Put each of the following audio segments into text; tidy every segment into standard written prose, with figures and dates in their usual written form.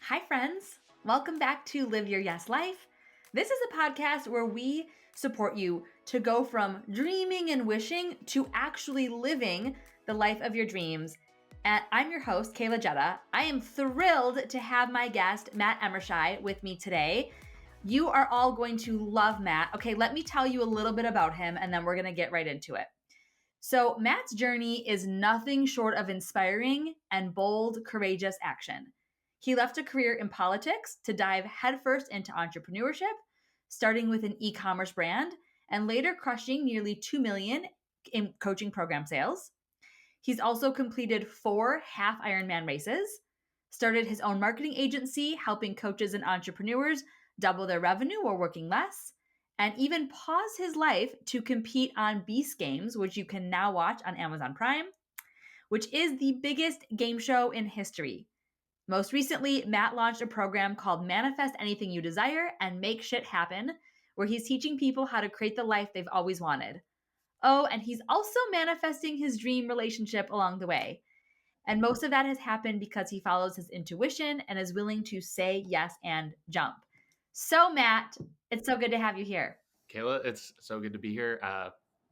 Hi, friends. Welcome back to Live Your Yes Life. This is a podcast where we support you to go from dreaming and wishing to actually living the life of your dreams. And I'm your host, Kaela Jetta. I am thrilled to have my guest, Matt Emershy, with me today. You are all going to love Matt. Okay, let me tell you a little bit about him and then we're going to get right into it. So, Matt's journey is nothing short of inspiring and bold, courageous action. He left a career in politics to dive headfirst into entrepreneurship, starting with an e-commerce brand and later crushing nearly 2 million in coaching program sales. He's also completed 4 Half Ironman races, started his own marketing agency helping coaches and entrepreneurs double their revenue while working less, and even paused his life to compete on Beast Games, which you can now watch on Amazon Prime, which is the biggest game show in history. Most recently, Matt launched a program called Manifest Anything You Desire and Make Shit Happen, where he's teaching people how to create the life they've always wanted. Oh, and he's also manifesting his dream relationship along the way. And most of that has happened because he follows his intuition and is willing to say yes and jump. So, Matt, it's so good to have you here. Kaela, it's so good to be here.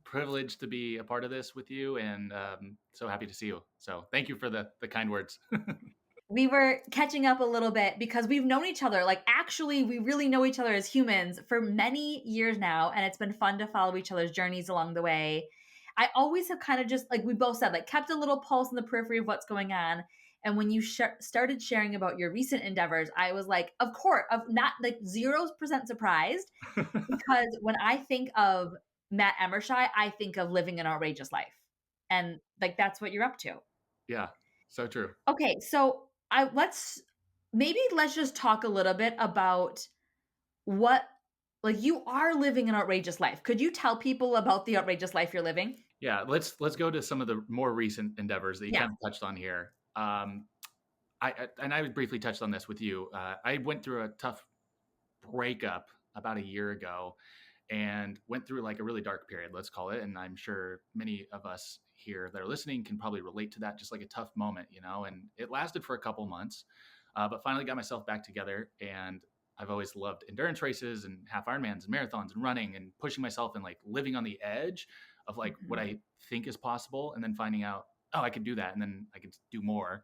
Privileged to be a part of this with you, and so happy to see you. So thank you for the kind words. We were catching up a little bit because we've known each other. Like, actually, we really know each other as humans for many years now. And it's been fun to follow each other's journeys along the way. I always have kind of just, like we both said, like kept a little pulse in the periphery of what's going on. And when you started sharing about your recent endeavors, I was like, of course, of not like 0% surprised. Because when I think of Matt Emershy, I think of living an outrageous life. And like, that's what you're up to. Yeah, so true. Okay, so let's just talk a little bit about what, like, you are living an outrageous life. Could you tell people about the outrageous life you're living? Yeah, let's go to some of the more recent endeavors that you Yeah. kind of touched on here. I briefly touched on this with you. I went through a tough breakup about a year ago, and went through like a really dark period, let's call it. And I'm sure many of us here that are listening can probably relate to that, just like a tough moment, and it lasted for a couple months, but finally got myself back together. And I've always loved endurance races and half Ironmans and marathons and running and pushing myself and like living on the edge of like what Mhm. I think is possible, and then finding out, oh, I could do that, and then I could do more.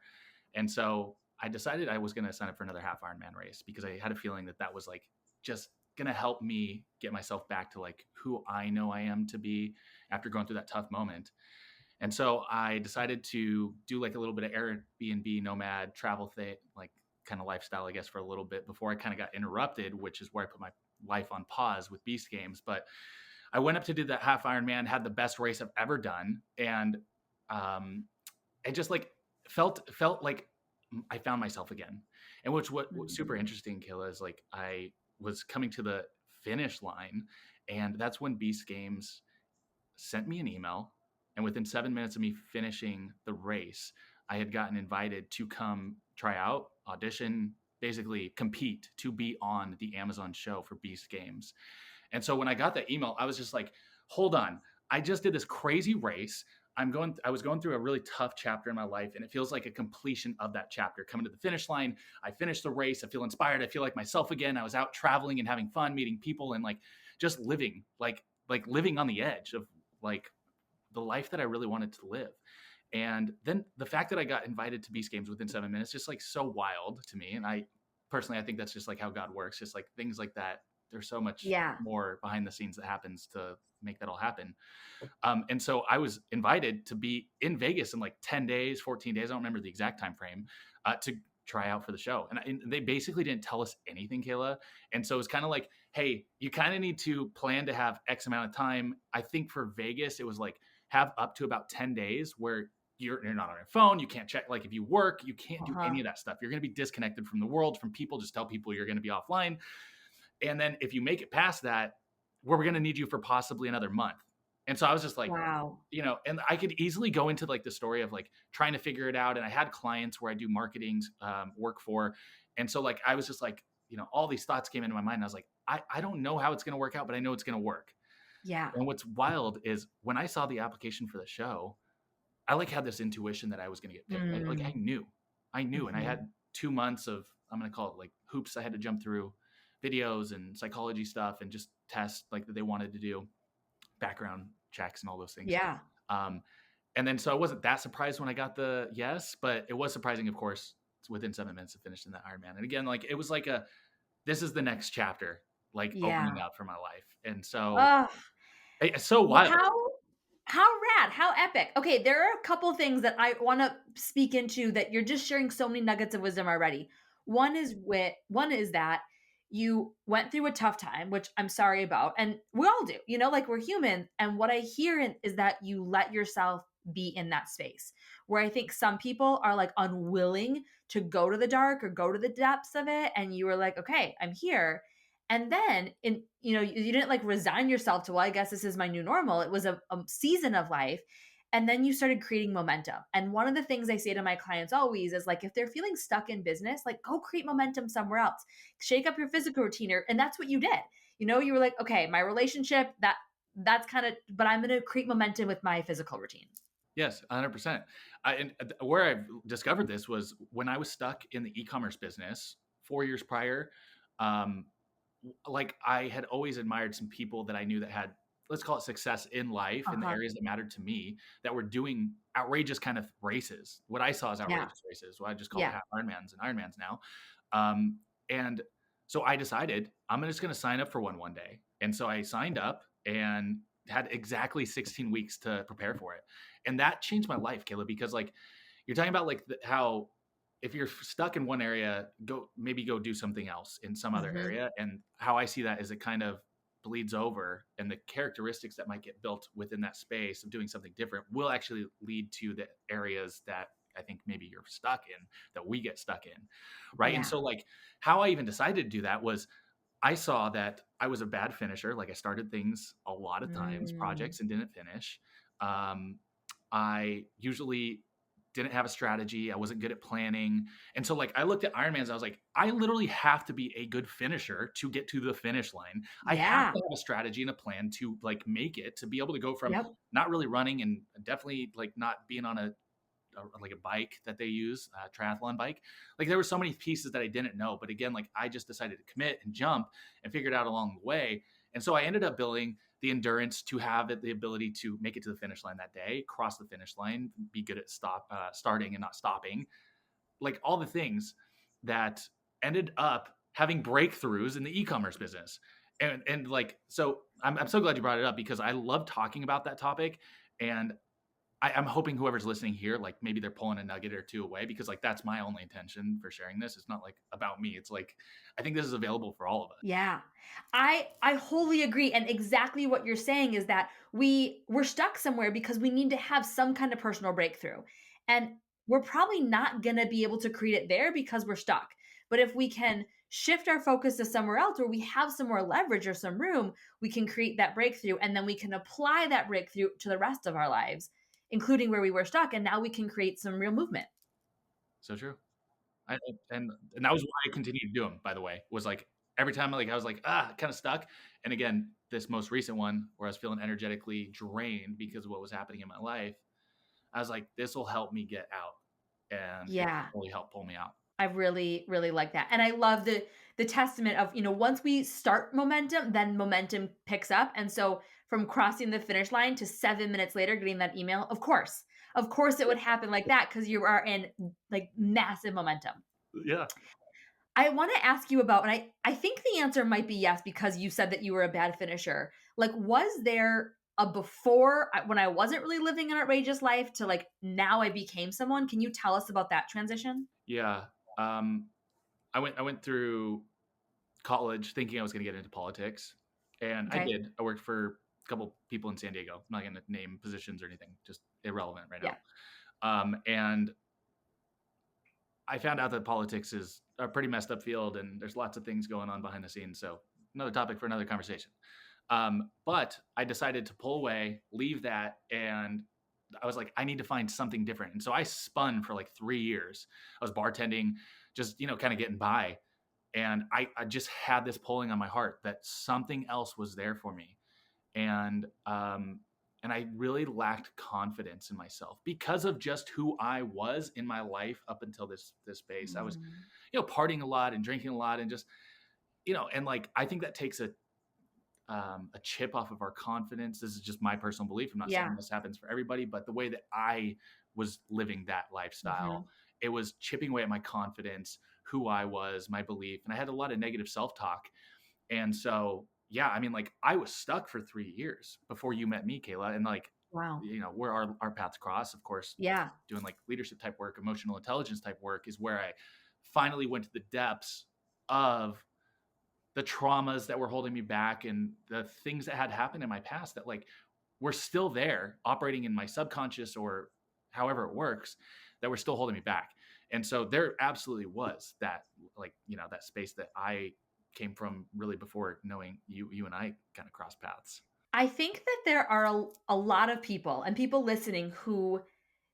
And so I decided I was going to sign up for another half Ironman race because I had a feeling that that was like just going to help me get myself back to like who I know I am to be after going through that tough moment. And so I decided to do like a little bit of Airbnb nomad travel thing, like kind of lifestyle, I guess, for a little bit before I kind of got interrupted, which is where I put my life on pause with Beast Games. But I went up to do that half Ironman, had the best race I've ever done, and I just like felt like I found myself again. And what's super Mhm. interesting, Kayla, is like I was coming to the finish line, and that's when Beast Games sent me an email. And within 7 minutes of me finishing the race, I had gotten invited to come try out, audition, basically compete to be on the Amazon show for Beast Games. And so when I got that email, I was just like, hold on. I just did this crazy race. I was going through a really tough chapter in my life, and it feels like a completion of that chapter. Coming to the finish line, I finished the race. I feel inspired. I feel like myself again. I was out traveling and having fun, meeting people, and like just living, like living on the edge of like the life that I really wanted to live. And then the fact that I got invited to Beast Games within 7 minutes, just like so wild to me. And I personally, I think that's just like how God works. Just like things like that. There's so much Yeah. more behind the scenes that happens to make that all happen. And so I was invited to be in Vegas in like 10 days, 14 days. I don't remember the exact time frame, to try out for the show. And they basically didn't tell us anything, Kayla. And so it was kind of like, hey, you kind of need to plan to have X amount of time. I think for Vegas, it was like have up to about 10 days where you're not on your phone. You can't check. Like if you work, you can't do Uh-huh. any of that stuff. You're going to be disconnected from the world, from people. Just tell people you're going to be offline. And then if you make it past that, we're going to need you for possibly another month. And so I was just like, Wow. and I could easily go into like the story of like trying to figure it out. And I had clients where I do marketing work for. And so like, I was just like, all these thoughts came into my mind. And I was like, I don't know how it's going to work out, but I know it's going to work. Yeah. And what's wild is when I saw the application for the show, I like had this intuition that I was going to get picked. Like I Mm. knew, and I Mhm. had 2 months of I'm going to call it like hoops I had to jump through, videos and psychology stuff and just tests like that they wanted to do, background checks and all those things. Yeah. Um, and then so I wasn't that surprised when I got the yes, but it was surprising, of course, within 7 minutes of finishing that Ironman. And again, like it was like this is the next chapter, like opening Yeah. up for my life. And so Ugh. it's so Well, wild. how rad, how epic. Okay, there are a couple things that I want to speak into that you're just sharing so many nuggets of wisdom already. One is that you went through a tough time, which I'm sorry about, and we all do. You know, like we're human, and what I hear is that you let yourself be in that space. Where I think some people are like unwilling to go to the dark or go to the depths of it, and you were like, "Okay, I'm here." And then you didn't like resign yourself to, well, I guess this is my new normal. It was a season of life. And then you started creating momentum. And one of the things I say to my clients always is like, if they're feeling stuck in business, like go create momentum somewhere else, shake up your physical routine. And that's what you did. You were like, okay, my relationship, that's kind of, but I'm going to create momentum with my physical routine. Yes, 100%. And where I've discovered this was when I was stuck in the e-commerce business 4 years prior. Like I had always admired some people that I knew that had, let's call it success in life in the Uh-huh. areas that mattered to me, that were doing outrageous kind of races. What I saw as Yeah. outrageous races, what I just call Yeah. half Ironmans and Ironmans now. And so I decided I'm just going to sign up for one day. And so I signed up and had exactly 16 weeks to prepare for it. And that changed my life, Caleb, because like you're talking about like how if you're stuck in one area, go do something else in some other Hmm. area. And how I see that is it kind of bleeds over, and the characteristics that might get built within that space of doing something different will actually lead to the areas that I think maybe you're stuck in, that we get stuck in. Right. And Yeah. so like how I even decided to do that was I saw that I was a bad finisher. Like I started things a lot of times, Mm. projects, and didn't finish. Um, I usually didn't have a strategy. I wasn't good at planning. And so like I looked at Ironmans, I was like, I literally have to be a good finisher to get to the finish line. I have Yeah. to have a strategy and a plan to like make it, to be able to go from Yep. not really running and definitely like not being on like a bike that they use, a triathlon bike. Like there were so many pieces that I didn't know, but again, like I just decided to commit and jump and figure it out along the way. And so I ended up building the endurance to have the ability to make it to the finish line that day, cross the finish line, be good at starting and not stopping, like all the things that ended up having breakthroughs in the e-commerce business. And like, so I'm so glad you brought it up because I love talking about that topic. And I'm hoping whoever's listening here, like maybe they're pulling a nugget or two away, because like that's my only intention for sharing this. It's not like about me. It's like I think this is available for all of us. Yeah. I wholly agree, and exactly what you're saying is that we're stuck somewhere because we need to have some kind of personal breakthrough. And we're probably not going to be able to create it there because we're stuck. But if we can shift our focus to somewhere else where we have some more leverage or some room, we can create that breakthrough, and then we can apply that breakthrough to the rest of our lives, including where we were stuck, and now we can create some real movement. So true. I, and that was why I continued to do them, by the way, was like every time like I was like, kind of stuck. And again, this most recent one where I was feeling energetically drained because of what was happening in my life, I was like, this will help me get out. And it Yeah. really helped pull me out. I really, really like that. And I love the testament of, once we start momentum, then momentum picks up. And so from crossing the finish line to 7 minutes later getting that email, of course. Of course it would happen like that because you are in like massive momentum. Yeah. I want to ask you about, and I think the answer might be yes, because you said that you were a bad finisher. Like, was there a before when I wasn't really living an outrageous life to like now I became someone? Can you tell us about that transition? Yeah. Um, I went through college thinking I was going to get into politics, and I Okay. did. I worked for a couple people in San Diego. I'm not going to name positions or anything, just irrelevant right Yeah. now. And I found out that politics is a pretty messed up field, and there's lots of things going on behind the scenes. So another topic for another conversation. But I decided to pull away, leave that, and I was like, I need to find something different. And so I spun for like 3 years. I was bartending, just kind of getting by. And I just had this pulling on my heart that something else was there for me. And and I really lacked confidence in myself because of just who I was in my life up until this space. I was, Mhm. partying a lot and drinking a lot and just, and like I think that takes a chip off of our confidence. This is just my personal belief. I'm not saying Yeah. this happens for everybody, but the way that I was living that lifestyle, Mhm. it was chipping away at my confidence, who I was, my belief, and I had a lot of negative self-talk. And so, yeah, I mean, like I was stuck for 3 years before you met me, Kaela, and like, Wow. where our paths cross, of course, Yeah. doing like leadership type work, emotional intelligence type work is where I finally went to the depths of the traumas that were holding me back and the things that had happened in my past that like were still there operating in my subconscious or however it works that were still holding me back. And so there absolutely was that, like, that space that I came from really before knowing you and I kind of crossed paths. I think that there are a lot of people and people listening who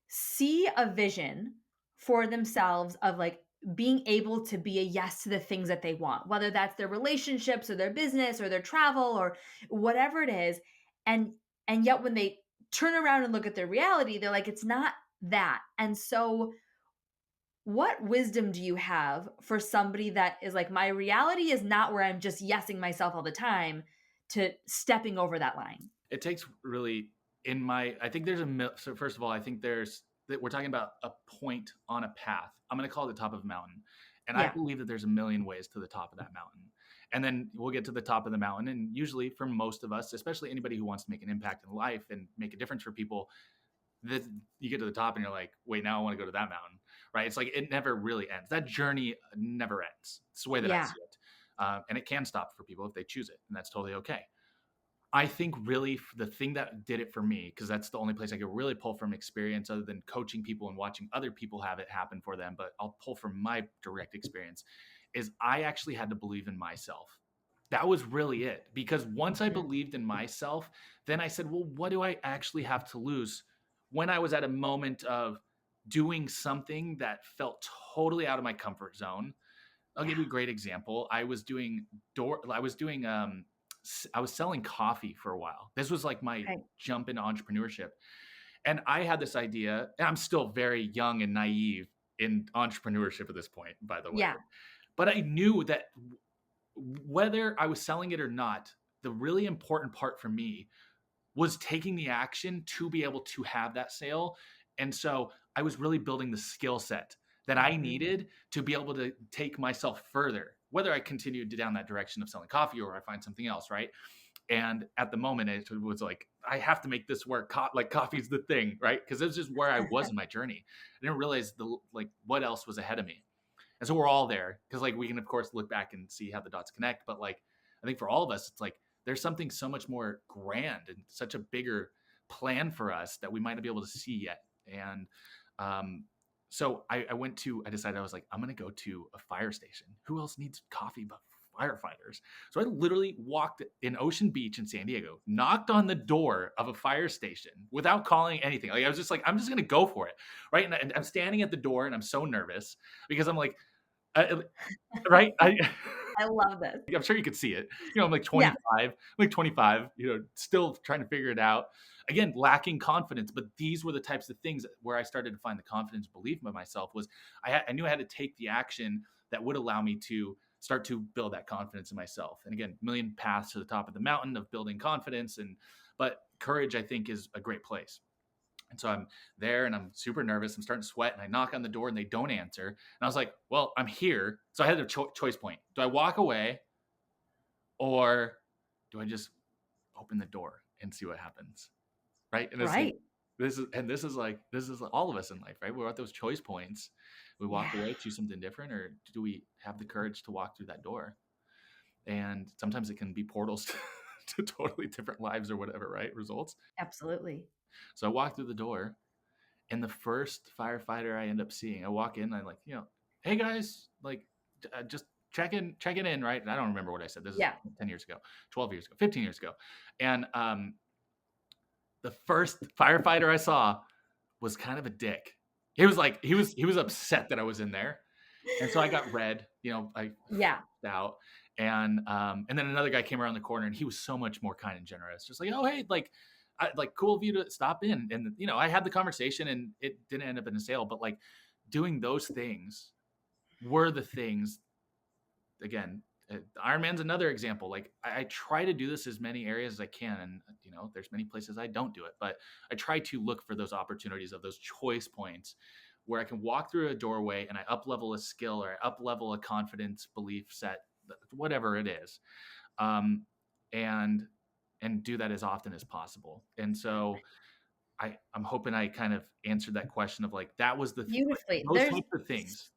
see a vision for themselves of like being able to be a yes to the things that they want, whether that's their relationships or their business or their travel or whatever it is. And yet when they turn around and look at their reality, they're like, it's not that. And so what wisdom do you have for somebody that is like, my reality is not where I'm just yesing myself all the time, to stepping over that line? It takes really I think there's so first of all, I think there's that we're talking about a point on a path. I'm going to call it the top of a mountain. And I Yeah. believe that there's a million ways to the top of that mountain. And then we'll get to the top of the mountain. And usually for most of us, especially anybody who wants to make an impact in life and make a difference for people, that you get to the top and you're like, wait, now I want to go to that mountain, right? It's like, it never really ends. That journey never ends. It's the way that I Yeah. see it. And it can stop for people if they choose it. And that's totally okay. I think really the thing that did it for me, because that's the only place I could really pull from experience other than coaching people and watching other people have it happen for them, but I'll pull from my direct experience, is I actually had to believe in myself. That was really it. Because once I Mhm. believed in myself, then I said, well, what do I actually have to lose? When I was at a moment of doing something that felt totally out of my comfort zone, I'll Yeah. give you a great example. I was selling coffee for a while. This was like my Okay. jump into entrepreneurship. And I had this idea, and I'm still very young and naive in entrepreneurship at this point, by the way. Yeah. But I knew that whether I was selling it or not, the really important part for me was taking the action to be able to have that sale. And so I was really building the skill set that I Mhm. needed to be able to take myself further, whether I continued down that direction of selling coffee or I find something else, right? And at the moment, it was like, I have to make this work. Like coffee's the thing, right? Because it was just where I was in my journey. I didn't realize what else was ahead of me. And so we're all there because like we can of course look back and see how the dots connect. But like I think for all of us, it's like there's something so much more grand and such a bigger plan for us that we might not be able to see yet. And so I decided I was like, I'm gonna go to a fire station. Who else needs coffee but firefighters? So I literally walked in Ocean Beach in San Diego, knocked on the door of a fire station without calling anything. Like I was just like, I'm just gonna go for it, right? And I'm standing at the door and I'm so nervous because I'm like, I, right? I love this. I'm sure you could see it. I'm like Yeah. 25, still trying to figure it out. Again, lacking confidence. But these were the types of things where I started to find the confidence, belief in myself. Was I knew I had to take the action that would allow me to start to build that confidence in myself. And again, million paths to the top of the mountain of building confidence. But courage, I think, is a great place. And so I'm there and I'm super nervous. I'm starting to sweat and I knock on the door and they don't answer. And I was like, well, I'm here. So I had a choice point. Do I walk away or do I just open the door and see what happens? Right. And it's like, Right. this is all of us in life, right? We're at those choice points. We walk Yeah. away, choose something different, or do we have the courage to walk through that door? And sometimes it can be portals to totally different lives or whatever, right? Results. Absolutely. So I walked through the door. And the first firefighter I end up seeing, I walk in, I'm like, hey guys, like, just checking in, right? And I don't remember what I said. This is Yeah. 10 years ago, 12 years ago, 15 years ago. And the first firefighter I saw was kind of a dick. He was like, he was upset that I was in there. And so I got red, I Yeah. out. And then another guy came around the corner and he was so much more kind and generous. Just like, oh, hey, like, like cool of you to stop in. And, you know, I had the conversation and it didn't end up in a sale, but like doing those things were the things, again, Ironman's another example. Like I try to do this as many areas as I can. And, you know, there's many places I don't do it, but I try to look for those opportunities of those choice points where I can walk through a doorway and I up level a skill or I up level a confidence belief set, whatever it is. Um, and, and do that as often as possible. And so I'm hoping I kind of answered that question of like, that was like, Beautifully. those There's types of things.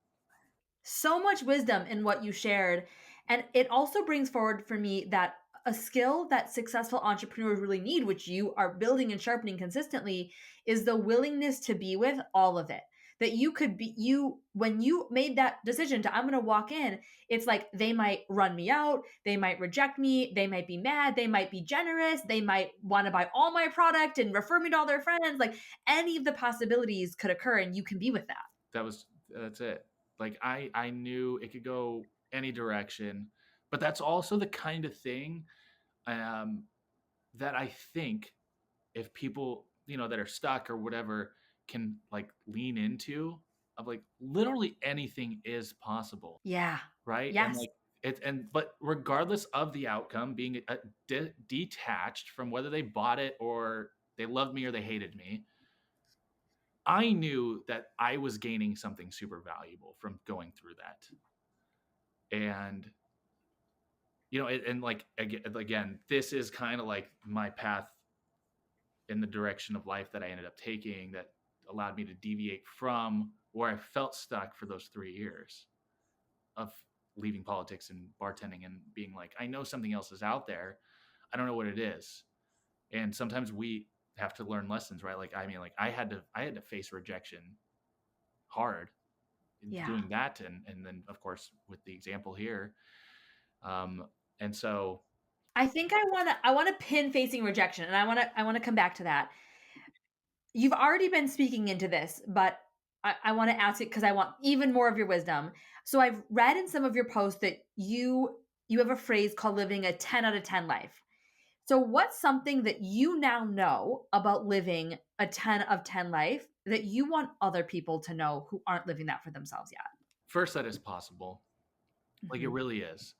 so much wisdom in what you shared. And it also brings forward for me that a skill that successful entrepreneurs really need, which you are building and sharpening consistently, is the willingness to be with all of it. That you could be, when you made that decision to, I'm going to walk in, it's like they might run me out, they might reject me, they might be mad, they might be generous, they might want to buy all my product and refer me to all their friends. Like any of the possibilities could occur, and you can be with that. That's it. Like I knew it could go any direction, but that's also the kind of thing um, that I think if people, you know, that are stuck or whatever can like lean into, of like literally anything is possible, Yeah. right? And Yes. like but regardless of the outcome, being detached from whether they bought it or they loved me or they hated me, I knew that I was gaining something super valuable from going through that. And, you know, and like, again, this is kind of like my path in the direction of life that I ended up taking that allowed me to deviate from where I felt stuck for those 3 years of leaving politics and bartending and being like, I know something else is out there. I don't know what it is. And sometimes we have to learn lessons, right? Like, I mean, like I had to face rejection hard in Yeah. doing that. And then of course with the example here. And so I think I want to pin facing rejection, and I want to come back to that. You've already been speaking into this, but I want to ask it because I want even more of your wisdom. So I've read in some of your posts that you have a phrase called living a 10 out of 10 life. So what's something that you now know about living a 10 of 10 life that you want other people to know who aren't living that for themselves yet? first, that is possible. Like it Mhm. really is.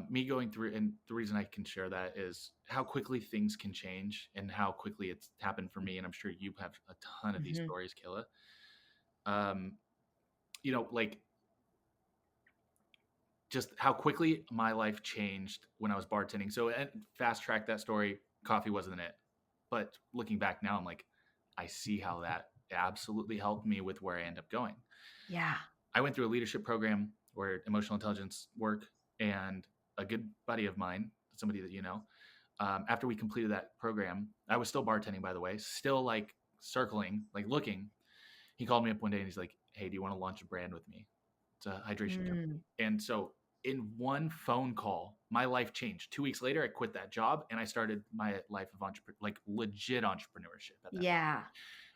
Me going through, and the reason I can share that is how quickly things can change and how quickly it's happened for me. And I'm sure you have a ton of these Mhm. stories, Kayla. Um, you know, like just how quickly my life changed when I was bartending. So, and fast track that story, coffee wasn't it. But looking back now, I'm like, I see how that absolutely helped me with where I end up going. Yeah. I went through a leadership program where emotional intelligence work, and a good buddy of mine, somebody that you know, after we completed that program, I was still bartending, by the way, still like circling, like looking. He called me up one day and he's like, "Hey, do you want to launch a brand with me? It's a hydration company." Mm. And so, in one phone call, my life changed. 2 weeks later, I quit that job and I started my life of like legit entrepreneurship at that Yeah.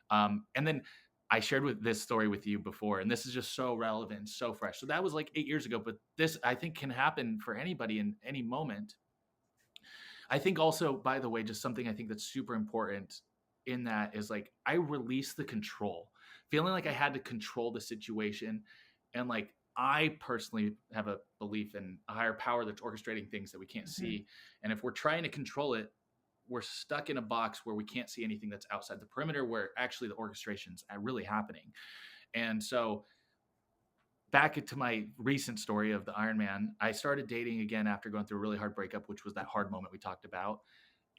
and then I shared with this story with you before, and this is just so relevant, so fresh. So that was like 8 years ago, but this I think can happen for anybody in any moment. I think also, by the way, just something I think that's super important in that is like I released the control, feeling like I had to control the situation. And like I personally have a belief in a higher power that's orchestrating things that we can't Mhm. see. And if we're trying to control it, we're stuck in a box where we can't see anything that's outside the perimeter where actually the orchestration's really happening. And so back to my recent story of the Ironman, I started dating again after going through a really hard breakup, which was that hard moment we talked about.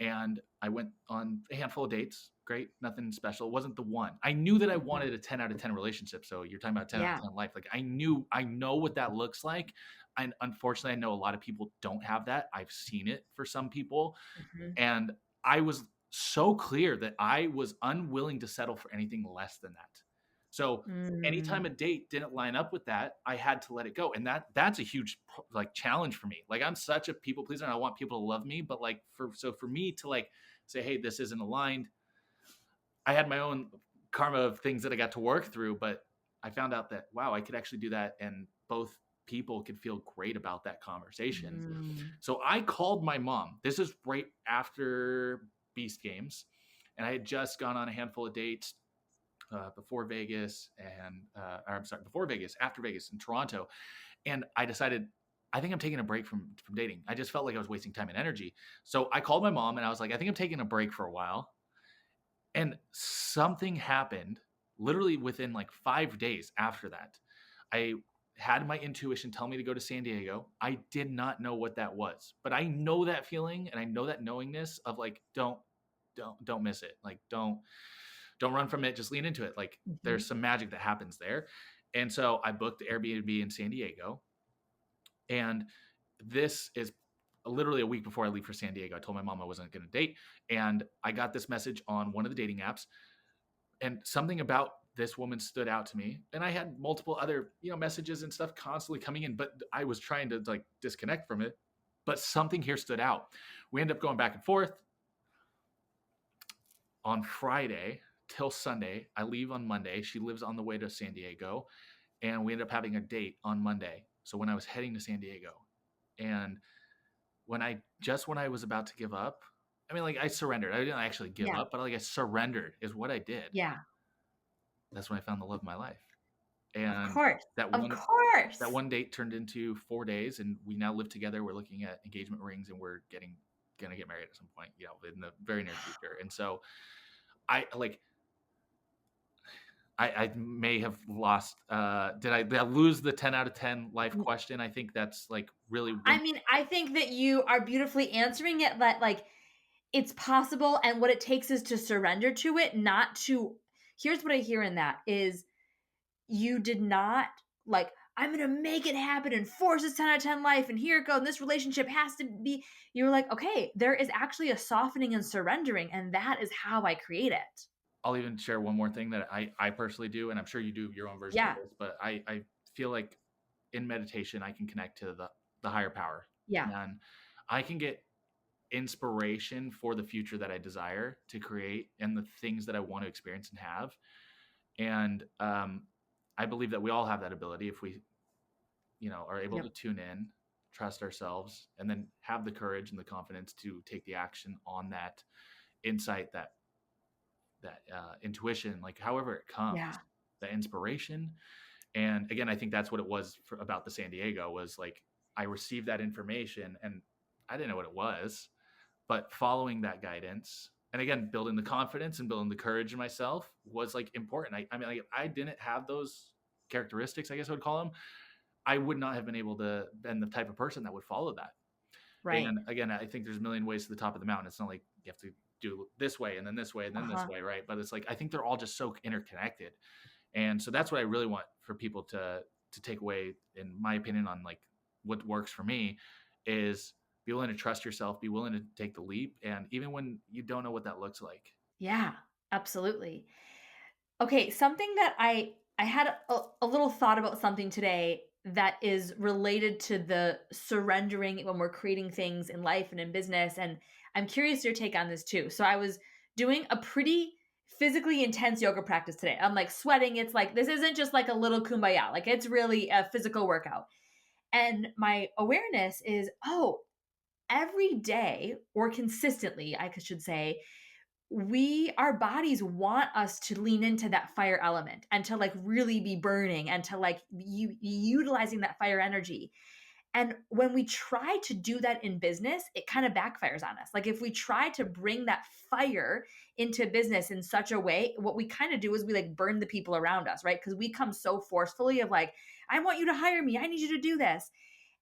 And I went on a handful of dates. Great, nothing special. It wasn't the one. I knew that I Mhm. wanted a 10 out of 10 relationship. So you're talking about 10 out of Yeah. 10 life. Like I know what that looks like. And unfortunately, I know a lot of people don't have that. I've seen it for some people. Mhm. And I was so clear that I was unwilling to settle for anything less than that. So anytime Mm. a date didn't line up with that, I had to let it go. And that's a huge like challenge for me. Like I'm such a people pleaser and I want people to love me, but like for me to like say, hey, this isn't aligned. I had my own karma of things that I got to work through, but I found out that wow, I could actually do that and both people could feel great about that conversation. Mm. So I called my mom. This is right after Beast Games. And I had just gone on a handful of dates before Vegas and, or I'm sorry, before Vegas, after Vegas in Toronto. And I decided, I think I'm taking a break from dating. I just felt like I was wasting time and energy. So I called my mom and I was like, I think I'm taking a break for a while. And something happened literally within like 5 days after that. I had my intuition tell me to go to San Diego. I did not know what that was, but I know that feeling and I know that knowingness of like, don't miss it. Like, don't run from it. Just lean into it. Like Mhm. there's some magic that happens there. And so I booked the Airbnb in San Diego. And this is literally a week before I leave for San Diego. I told my mom I wasn't going to date. And I got this message on one of the dating apps. And something about this woman stood out to me. And I had multiple other, messages and stuff constantly coming in, but I was trying to like disconnect from it. But something here stood out. We ended up going back and forth on Friday till Sunday. I leave on Monday. She lives on the way to San Diego. And we ended up having a date on Monday. So when I was heading to San Diego, and when I was about to give up, I mean, like I surrendered. I didn't actually give Yeah. up, but like I surrendered is what I did. Yeah. That's when I found the love of my life. Of And course. that Of one that course. one date turned into 4 days, and we now live together. We're looking at engagement rings, and we're gonna get married at some point, in the very near future. And so I like I may have lost. Did I lose the 10 out of 10 life question? I think that's like really I one. mean, I think that you are beautifully answering it, that like it's possible, and what it takes is to surrender to it, not to. Here's what I hear in that is you did not like, I'm gonna make it happen and force this 10 out of 10 life, and here it goes, and this relationship has to be. You're like, okay, there is actually a softening and surrendering, and that is how I create it. I'll even share one more thing that I personally do, and I'm sure you do your own version of Yeah. this, but I feel like in meditation I can connect to the higher power, Yeah. and I can get inspiration for the future that I desire to create and the things that I want to experience and have. And I believe that we all have that ability if we, are able to Yep. tune in, trust ourselves, and then have the courage and the confidence to take the action on that insight, that intuition, like however it comes, Yeah. the inspiration. And again, I think that's what it was about the San Diego was like I received that information and I didn't know what it was, but following that guidance and again building the confidence and building the courage in myself was like important. I mean, like if I didn't have those characteristics, I guess I would call them, I would not have been able to been the type of person that would follow that. Right. And again, I think there's a million ways to the top of the mountain. It's not like you have to do this way and then this way and then this Uh-huh. way, right? But it's like I think they're all just so interconnected. And so that's what I really want for people to take away, in my opinion, on like what works for me is be willing to trust yourself, be willing to take the leap, and even when you don't know what that looks like. Yeah, absolutely. Okay, something that I had a little thought about something today that is related to the surrendering when we're creating things in life and in business, and I'm curious your take on this too. So I was doing a pretty physically intense yoga practice today. I'm like sweating. It's like this isn't just like a little kumbaya. Like it's really a physical workout. And my awareness is, oh, every day or consistently, should say, our bodies want us to lean into that fire element and to like really be burning and to like utilizing that fire energy. And when we try to do that in business, it kind of backfires on us. Like if we try to bring that fire into business in such a way, what we kind of do is we like burn the people around us, right? Because we come so forcefully of like, I want you to hire me, I need you to do this.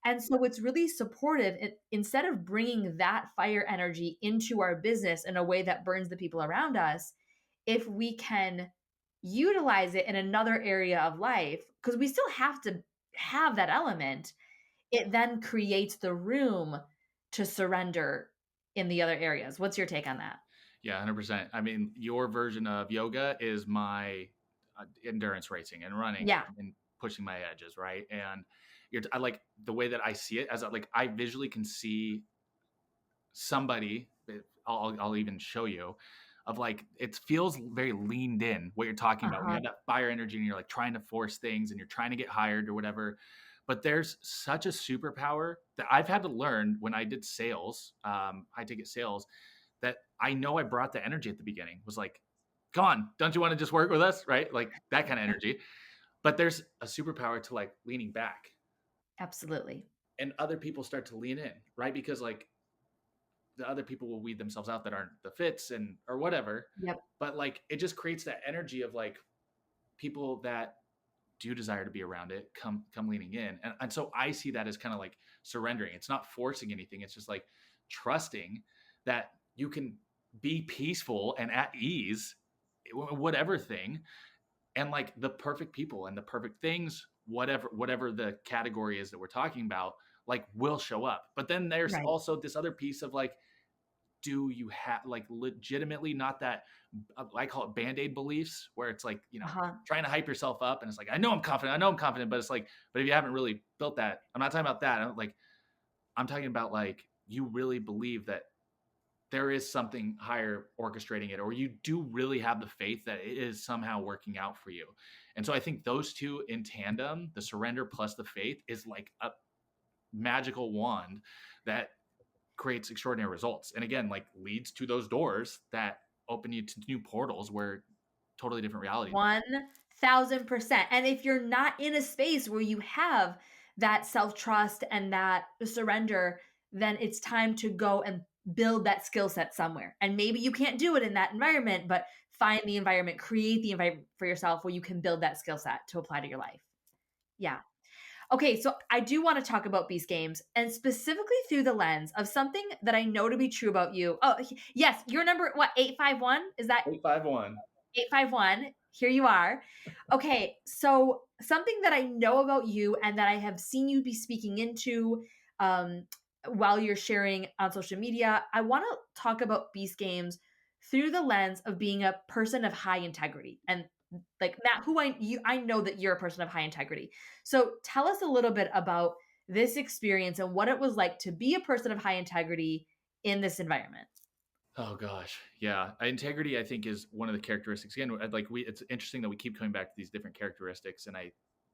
And so it's really supportive. Instead of bringing that fire energy into our business in a way that burns the people around us, if we can utilize it in another area of life, because we still have to have that element, it then creates the room to surrender in the other areas. What's your take on that? Yeah, 100%. I mean, your version of yoga is my endurance racing and running Yeah. and pushing my edges, right? And I like the way that I see it as like I visually can see somebody. I'll even show you of like it feels very leaned in what you're talking about when you Uh-huh. have that fire energy and you're like trying to force things and you're trying to get hired or whatever. But there's such a superpower that I've had to learn when I did sales. I did get sales that I know I brought the energy at the beginning, was like, come on, don't you want to just work with us? Right? Like that kind of energy. But there's a superpower to like leaning back, Absolutely. and other people start to lean in, right? Because like the other people will weed themselves out that aren't the fits and or whatever. Yep. But like it just creates that energy of like people that do desire to be around it come leaning in. And so I see that as kind of like surrendering. It's not forcing anything. It's just like trusting that you can be peaceful and at ease, whatever thing, and like the perfect people and the perfect things, whatever the category is that we're talking about, like will show up. But then there's Right. also this other piece of like, do you have like legitimately not that I call it band-aid beliefs, where it's like, Uh-huh. trying to hype yourself up and it's like, I know I'm confident, but it's like, but if you haven't really built that, I'm not talking about that. I'm talking about like, you really believe that there is something higher orchestrating it, or you do really have the faith that it is somehow working out for you. And so I think those two in tandem, the surrender plus the faith, is like a magical wand that creates extraordinary results. And again, like leads to those doors that open you to new portals where totally different realities. 1000%. And if you're not in a space where you have that self trust and that surrender, then it's time to go and build that skill set somewhere. And maybe you can't do it in that environment, but find the environment, create the environment for yourself where you can build that skill set to apply to your life. Yeah. Okay, so I do want to talk about Beast Games and specifically through the lens of something that I know to be true about you. Oh, yes, your number, what, 851? Is that 851. 851? Here you are. Okay, so something that I know about you and that I have seen you be speaking into um, while you're sharing on social media, I want to talk about Beast Games through the lens of being a person of high integrity. And like Matt, I know that you're a person of high integrity. So tell us a little bit about this experience and what it was like to be a person of high integrity in this environment. Oh gosh, yeah. Integrity, I think, is one of the characteristics. Again, like it's interesting that we keep coming back to these different characteristics, and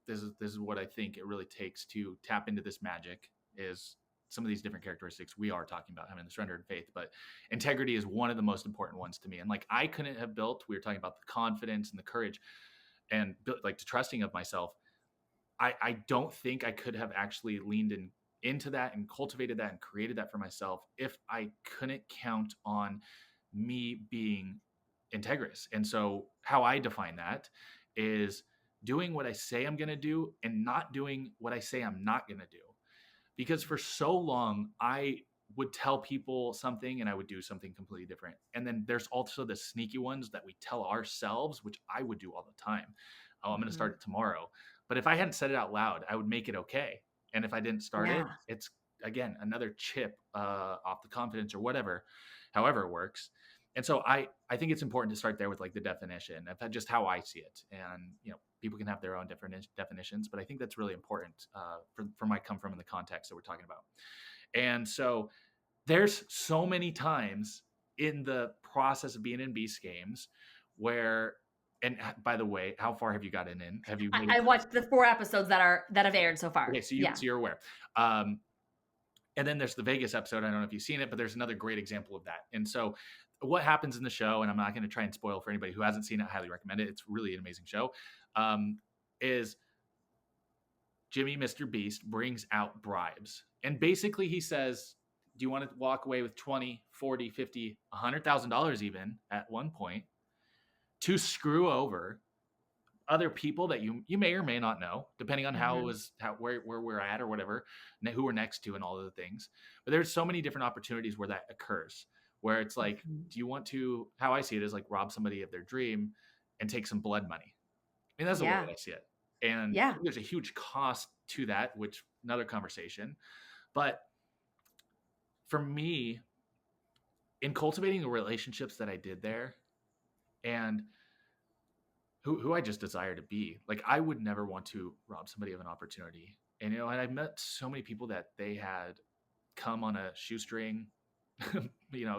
this is what I think it really takes to tap into this magic is some of these different characteristics we are talking about, having the surrender and faith. But integrity is one of the most important ones to me. And like I couldn't have built. We were talking about the confidence and the courage, and like the trusting of myself. I don't think I could have actually leaned into that and cultivated that and created that for myself if I couldn't count on me being integrous. And so how I define that is doing what I say I'm going to do and not doing what I say I'm not going to do. Because for so long I would tell people something and I would do something completely different. And then there's also the sneaky ones that we tell ourselves, which I would do all the time. Oh, I'm going to Mhm. start it tomorrow. But if I hadn't said it out loud, I would make it okay. And if I didn't start it, Yeah. it's again another chip off the confidence or whatever, however it works. And so I think it's important to start there with like the definition of just how I see it. And people can have their own different definitions, but I think that's really important for my come from in the context that we're talking about. And so there's so many times in the process of being in Beast Games where, and by the way, how far have you gotten in? Have you made I it? watched the 4 episodes that have aired so far. Okay, so Yeah. you're aware. Um, and then there's the Vegas episode. I don't know if you've seen it, but there's another great example of that. And so what happens in the show, and I'm not going to try and spoil for anybody who hasn't seen it, I highly recommend it. It's really an amazing show. Is Jimmy, Mr. Beast, brings out bribes. And basically he says, do you want to walk away with 20, 40, 50, $100,000 even at one point to screw over other people that you may or may not know, depending on how it Mhm. was, where we're at or whatever, who we're next to and all of the things. But there's so many different opportunities where that occurs, where it's like, Mhm. do you want to, how I see it is like rob somebody of their dream and take some blood money. I mean, that's the way Yeah. that I see it. And Yeah. there's a huge cost to that, which another conversation. But for me, in cultivating the relationships that I did there and who I just desire to be, like I would never want to rob somebody of an opportunity. And and I met so many people that they had come on a shoestring,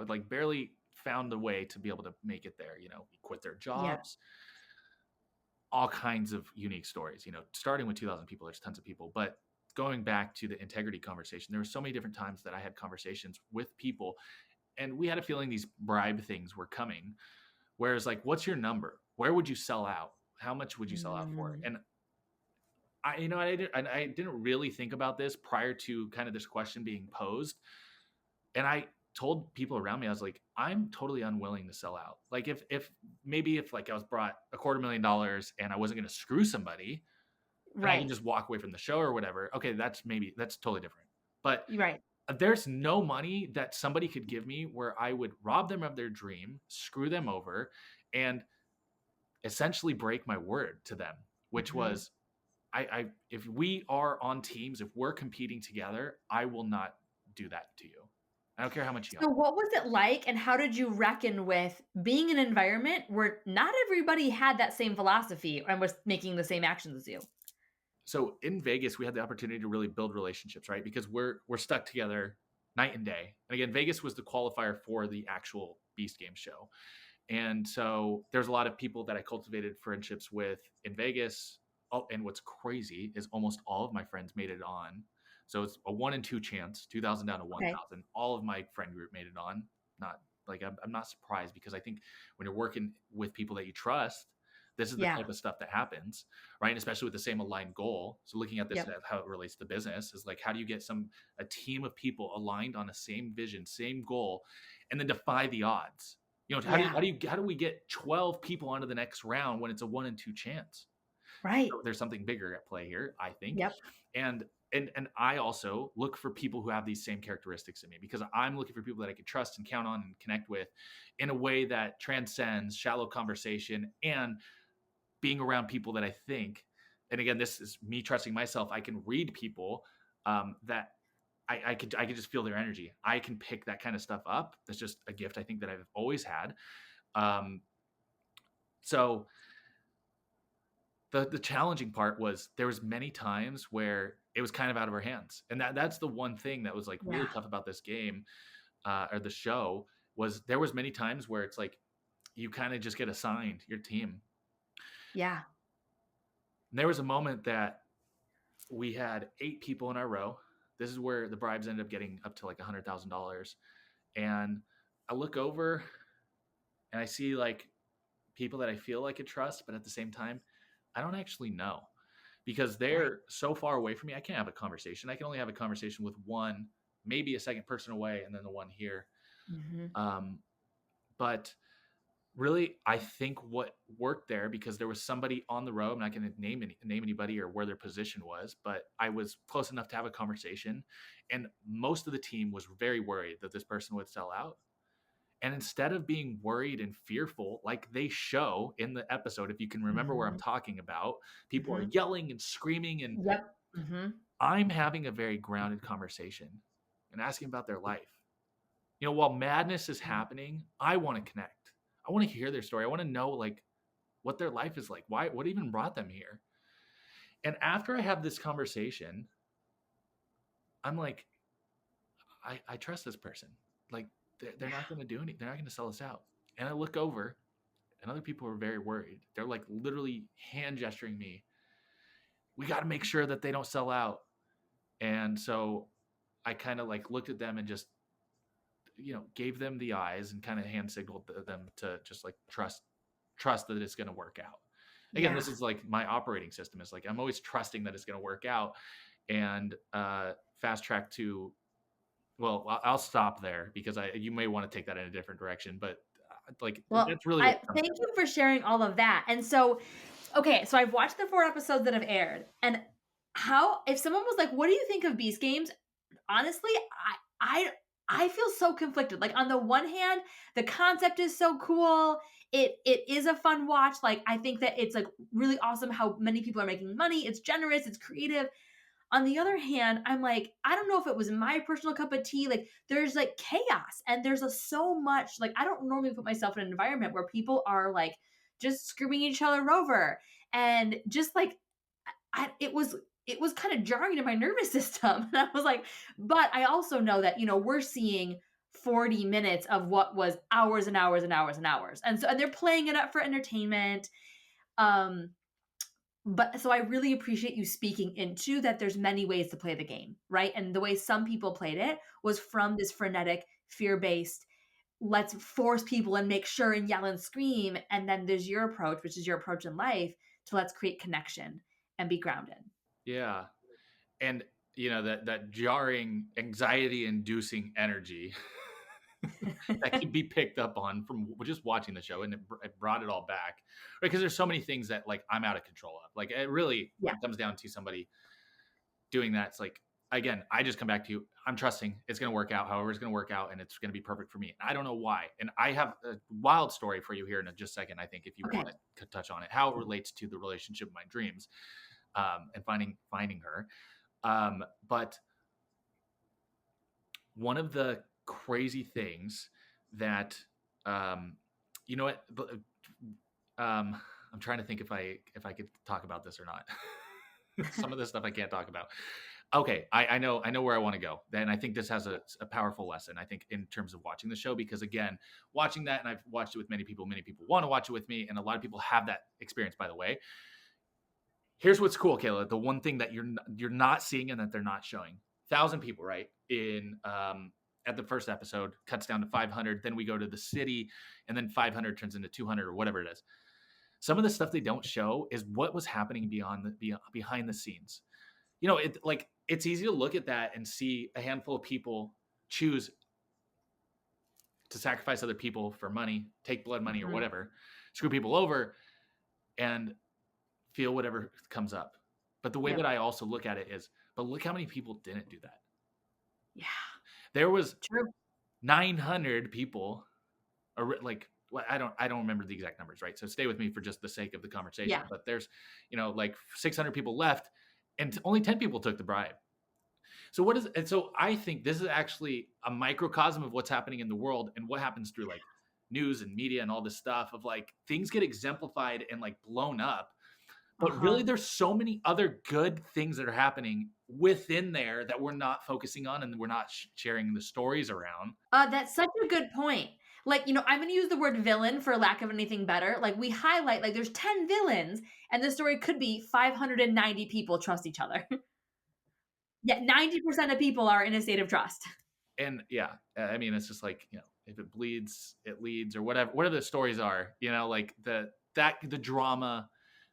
like barely found a way to be able to make it there, quit their Yeah. jobs, all kinds of unique stories, starting with 2,000 people, there's tons of people. But going back to the integrity conversation, there were so many different times that I had conversations with people and we had a feeling these bribe things were coming. Whereas like, what's your number? Where would you sell out? How much would you sell out for? Mm. And I didn't really think about this prior to kind of this question being posed. And I told people around me, I was like, I'm totally unwilling to sell out. Like if maybe if like I was brought $250,000 and I wasn't going to screw somebody and I can Right. just walk away from the show or whatever. Okay, that's totally different. But Right. there's no money that somebody could give me where I would rob them of their dream, screw them over, and essentially break my word to them, which Mhm. was I if we are on teams, if we're competing together, I will not do that to you. I don't care how much you owe So me. what was it like and how did you reckon with being in an environment where not everybody had that same philosophy and was making the same actions as you? So in Vegas, we had the opportunity to really build relationships, right? Because we're stuck together night and day. And again, Vegas was the qualifier for the actual Beast Game show. And so there's a lot of people that I cultivated friendships with in Vegas. Oh, and what's crazy is almost all of my friends made it on. So it's a 1 in 2 chance, 2,000 down to Okay. 1,000. All of my friend group made it on. Not like I'm not surprised because I think when you're working with people that you trust, this is the Yeah. type of stuff that happens, right? And especially with the same aligned goal. So looking at this Yep. at how it relates to business is like, how do you get a team of people aligned on a same vision, same goal, and then defy the odds? You know, Yeah. how do we get 12 people onto the next round when it's a 1 in 2 chance? Right. So there's something bigger at play here, I think. Yep. And and I also look for people who have these same characteristics in me because I'm looking for people that I can trust and count on and connect with in a way that transcends shallow conversation and being around people that I think, and again, this is me trusting myself. I can read people that I could just feel their energy. I can pick that kind of stuff up. That's just a gift I think that I've always had. Um, so the challenging part was there was many times where it was kind of out of our hands, and that's the one thing that was like really Yeah. tough about this game or the show was there was many times where it's like you kind of just get assigned your team. Yeah. And there was a moment that we had 8 people in our row. This is where the bribes ended up getting up to like $100,000, and I look over and I see like people that I feel like I trust, but at the same time, I don't actually know because Right. they're so far away from me. I can't have a conversation. I can only have a conversation with one, maybe a second person away, and then the one here. Mhm. Um, but really, I think what worked there because there was somebody on the road. I'm not going to name anybody or where their position was, but I was close enough to have a conversation, and most of the team was very worried that this person would sell out. And instead of being worried and fearful, like they show in the episode, if you can remember where I'm Mhm. talking about, people are Mhm. yelling and screaming, and Yep. Mhm. I'm having a very grounded conversation and asking about their life. You know, while madness is Mhm. happening, I want to connect. I want to hear their story. I want to know like what their life is like. Why, what even brought them here? And after I have this conversation, I'm like, I trust this person. Like they're not going to do anything. They're not going to sell us out. And I look over and other people are very worried. They're like literally hand gesturing me. We got to make sure that they don't sell out. And so I kind of like looked at them and just, gave them the eyes and kind of hand signaled them to just like trust that it's going to work out. Again, Yeah. this is like my operating system is like, I'm always trusting that it's going to work out and fast track to, well, I'll stop there because you may want to take that in a different direction, but like Well, that's really what I it comes thank down you for sharing all of that. And so, okay, so I've watched the 4 episodes that have aired. And how if someone was like, "What do you think of Beast Games?" Honestly, I I feel so conflicted. Like on the one hand, the concept is so cool. It is a fun watch. Like I think that it's like really awesome how many people are making money. It's generous, it's creative. On the other hand, I'm like, I don't know if it was my personal cup of tea. Like, there's like chaos and there's so much. Like, I don't normally put myself in an environment where people are like just screwing each other over and just like, it was kind of jarring to my nervous system. And I was like, but I also know that, we're seeing 40 minutes of what was hours and hours and hours and hours. And they're playing it up for entertainment. Um, but so I really appreciate you speaking into that there's many ways to play the game, right? And the way some people played it was from this frenetic, fear-based. let's force people and make sure and yell and scream. And then there's your approach, which is your approach in life, to let's create connection and be grounded. Yeah. And that jarring, anxiety inducing energy that can be picked up on from just watching the show, and it brought it all back, right? Because there's so many things that like I'm out of control of. Like it really, Yeah. when it comes down to somebody doing that, it's like, again, I just come back to you. I'm trusting it's going to work out, however it's going to work out, and it's going to be perfect for me. I don't know why. And I have a wild story for you here in just a second. I think if you Okay. want to touch on it, how it relates to the relationship of my dreams, and finding her. But one of the crazy things that, you know what, I'm trying to think if I could talk about this or not. Some of this stuff I can't talk about. Okay, I know where I want to go. And I think this has a powerful lesson, I think, in terms of watching the show, because again, watching that, and I've watched it with many people want to watch it with me, and a lot of people have that experience, by the way. Here's what's cool, Kaela. The one thing that you're not seeing and that they're not showing. 1,000 people, right? In at the first episode, cuts down to 500. Then we go to the city, and then 500 turns into 200 or whatever it is. Some of the stuff they don't show is what was happening behind the scenes. It's easy to look at that and see a handful of people choose to sacrifice other people for money, take blood money or whatever, screw people over, and feel whatever comes up. But the way that I also look at it is, but look how many people didn't do that. Yeah. There was True. 900 people, or like, I don't remember the exact numbers, right? So stay with me for just the sake of the conversation. Yeah. But there's, like 600 people left, and only 10 people took the bribe. So I think this is actually a microcosm of what's happening in the world, and what happens through like news and media and all this stuff of like things get exemplified and like blown up. But really, there's so many other good things that are happening within there that we're not focusing on, and we're not sharing the stories around. That's such a good point. Like, I'm going to use the word villain for lack of anything better. Like, we highlight, like, there's 10 villains, and the story could be 590 people trust each other. Yeah, 90% of people are in a state of trust. And yeah, I mean, it's just like, if it bleeds, it leads, or whatever the stories are, like the drama,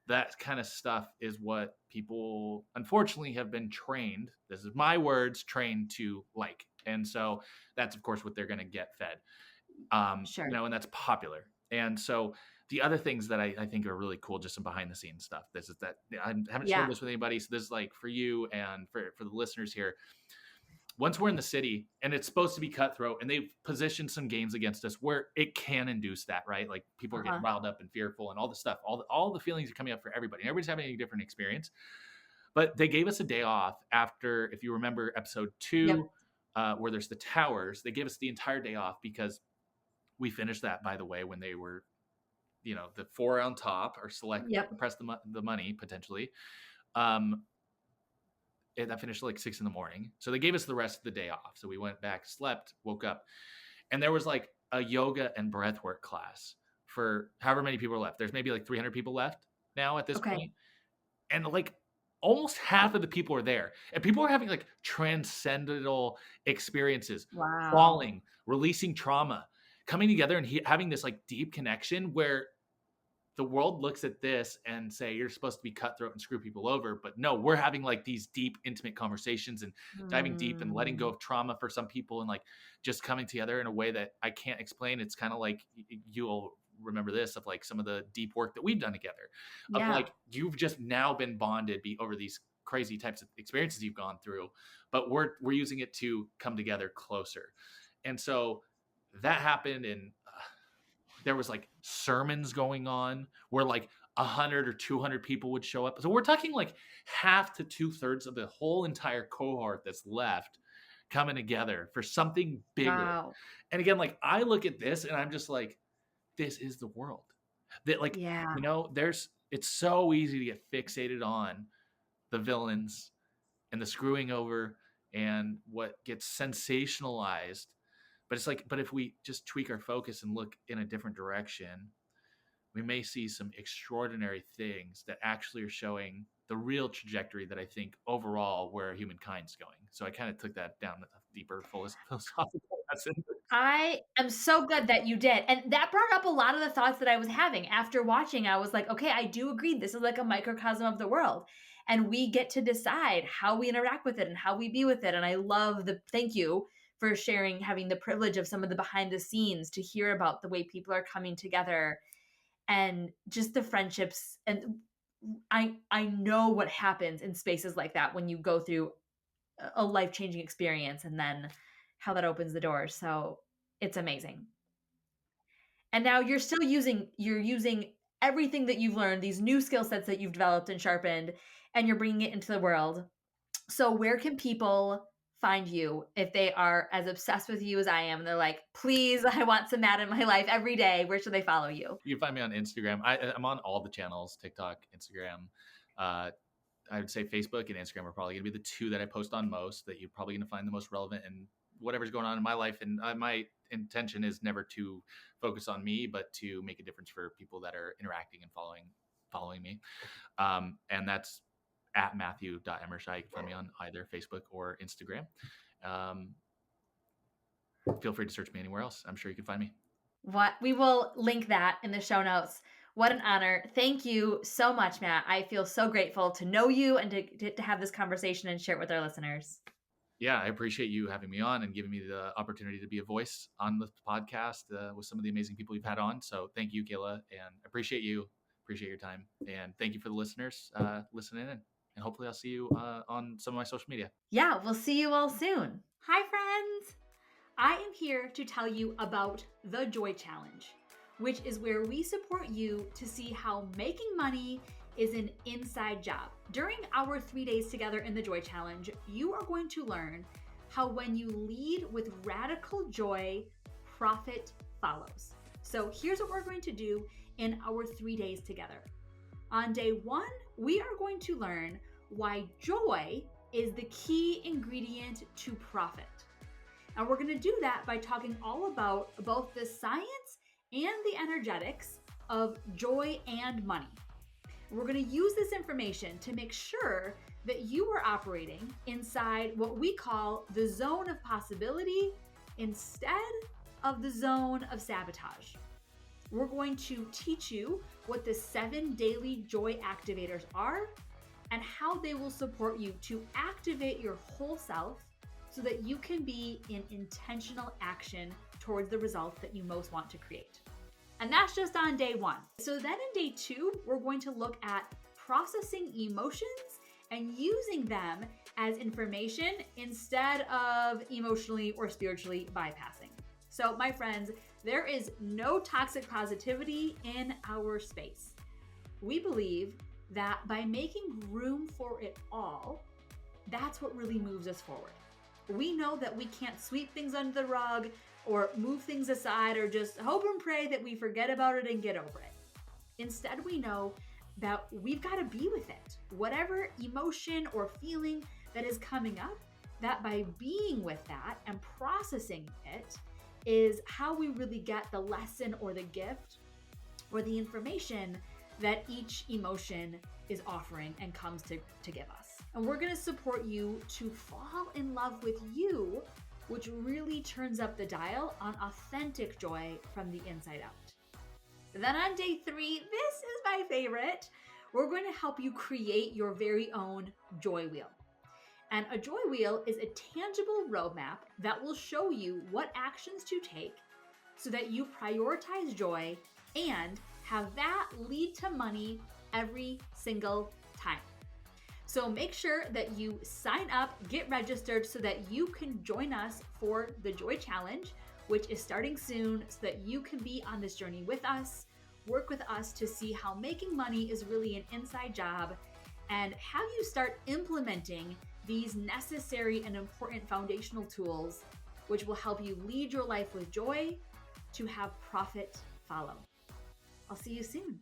that kind of stuff is what people unfortunately have been trained. This is my words, trained to like. And so that's of course what they're going to get fed. Sure. And that's popular. And so the other things that I think are really cool, just some behind the scenes stuff. This is that I haven't shared this with anybody. So this is like for you and for the listeners here. Once we're in the city and it's supposed to be cutthroat, and they've positioned some games against us where it can induce that, right? Like people are getting riled up and fearful and all the stuff, all the feelings are coming up for everybody. And everybody's having a different experience. But they gave us a day off after, if you remember episode 2, where there's the towers, they gave us the entire day off because we finished that, by the way, when they were, the 4 on top or select, press the money potentially. That finished at like 6 a.m. So they gave us the rest of the day off. So we went back, slept, woke up, and there was like a yoga and breathwork class for however many people are left. There's maybe like 300 people left now at this point. And like almost half of the people are there, and people are having like transcendental experiences, falling, releasing trauma, coming together and having this like deep connection where the world looks at this and say, you're supposed to be cutthroat and screw people over. But no, we're having like these deep, intimate conversations and diving deep and letting go of trauma for some people, and like just coming together in a way that I can't explain. It's kind of like, you'll remember this, of like some of the deep work that we've done together. Of like, you've just now been bonded over these crazy types of experiences you've gone through, but we're using it to come together closer. And so that happened, and there was like sermons going on where like 100 or 200 people would show up. So we're talking like half to 2/3 of the whole entire cohort that's left coming together for something bigger. And again, like I look at this and I'm just like, this is the world. That like, it's so easy to get fixated on the villains and the screwing over and what gets sensationalized. But it's like, but if we just tweak our focus and look in a different direction, we may see some extraordinary things that actually are showing the real trajectory that I think overall where humankind's going. So I kind of took that down a deeper philosophical That's it. I am so glad that you did. And that brought up a lot of the thoughts that I was having after watching. I was like, okay, I do agree. This is like a microcosm of the world. And we get to decide how we interact with it and how we be with it. And I love thank you for sharing, having the privilege of some of the behind the scenes to hear about the way people are coming together and just the friendships. And I know what happens in spaces like that when you go through a life-changing experience and then how that opens the door. So it's amazing. And now you're using everything that you've learned, these new skill sets that you've developed and sharpened, and you're bringing it into the world. So where can people find you if they are as obsessed with you as I am and they're like, please, I want some Matt in my life every day? Where should they follow you? You can find me on Instagram. I'm on all the channels, TikTok, Instagram. I would say Facebook and Instagram are probably going to be the two that I post on most, that you're probably going to find the most relevant in whatever's going on in my life. And my intention is never to focus on me, but to make a difference for people that are interacting and following me. And that's at matthew.emershy. You can find me on either Facebook or Instagram. Feel free to search me anywhere else. I'm sure you can find me. We will link that in the show notes. What an honor. Thank you so much, Matt. I feel so grateful to know you and to have this conversation and share it with our listeners. Yeah, I appreciate you having me on and giving me the opportunity to be a voice on the podcast with some of the amazing people you've had on. So thank you, Kaela, and appreciate you. Appreciate your time. And thank you for the listeners listening in. And hopefully I'll see you on some of my social media. Yeah, we'll see you all soon. Hi, friends. I am here to tell you about the Joy Challenge, which is where we support you to see how making money is an inside job. During our 3 days together in the Joy Challenge, you are going to learn how when you lead with radical joy, profit follows. So here's what we're going to do in our 3 days together. On day 1, we are going to learn why joy is the key ingredient to profit. And we're going to do that by talking all about both the science and the energetics of joy and money. We're going to use this information to make sure that you are operating inside what we call the zone of possibility instead of the zone of sabotage. We're going to teach you what the 7 daily joy activators are and how they will support you to activate your whole self so that you can be in intentional action towards the results that you most want to create. And that's just on day 1. So then in day 2, we're going to look at processing emotions and using them as information instead of emotionally or spiritually bypassing. So my friends, there is no toxic positivity in our space. We believe that by making room for it all, that's what really moves us forward. We know that we can't sweep things under the rug or move things aside or just hope and pray that we forget about it and get over it. Instead, we know that we've got to be with it. Whatever emotion or feeling that is coming up, that by being with that and processing it is how we really get the lesson or the gift or the information that each emotion is offering and comes to give us. And we're going to support you to fall in love with you, which really turns up the dial on authentic joy from the inside out. Then on day 3, this is my favorite. We're going to help you create your very own joy wheel. And a joy wheel is a tangible roadmap that will show you what actions to take so that you prioritize joy and have that lead to money every single time. So make sure that you sign up, get registered so that you can join us for the Joy Challenge, which is starting soon, so that you can be on this journey with us, work with us to see how making money is really an inside job, and have you start implementing these necessary and important foundational tools, which will help you lead your life with joy to have profit follow. I'll see you soon.